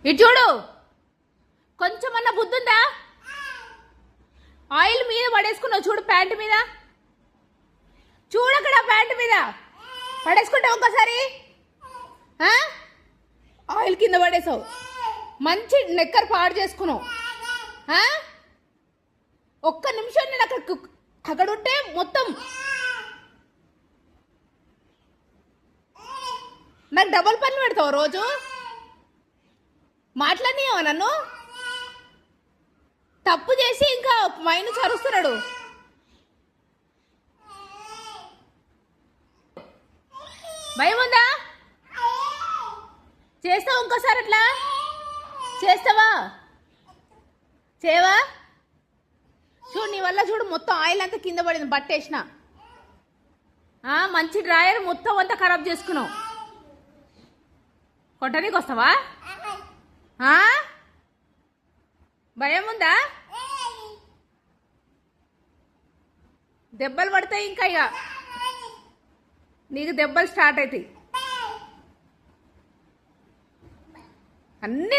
ఇటు చూడు, కొంచెమన్నా బుద్ధి ఉందా? ఆయిల్ మీద పడేసుకున్నావు చూడు, ప్యాంట్ మీద చూడు, అక్కడ ప్యాంట్ మీద పడేసుకుంటావు ఒక్కసారి. ఆయిల్ కింద పడేసావు, మంచి నెక్కర్ పాడు చేసుకున్నావు. ఒక్క నిమిషం నేను అక్కడ ఉంటే మొత్తం నాకు డబల్ పని పెడతావు రోజు. మాట్లాడినావా నన్ను? తప్పు చేసి ఇంకా మైను చరుస్తున్నాడు. భయం ఉందా? చేస్తావా ఇంకోసారి? అట్లా చేస్తావా? చేయవా? చూడు, నీ వల్ల చూడు మొత్తం ఆయిల్ అంతా కింద పడింది, బట్టేసిన. మంచి డ్రాయర్ మొత్తం అంతా ఖరాబ్ చేసుకున్నావు. కొట్టడానికి వస్తావా? భయం ఉందా? దెబ్బలు పడతాయి ఇంకా, ఇక నీకు దెబ్బలు స్టార్ట్ అవుతాయి అన్నీ.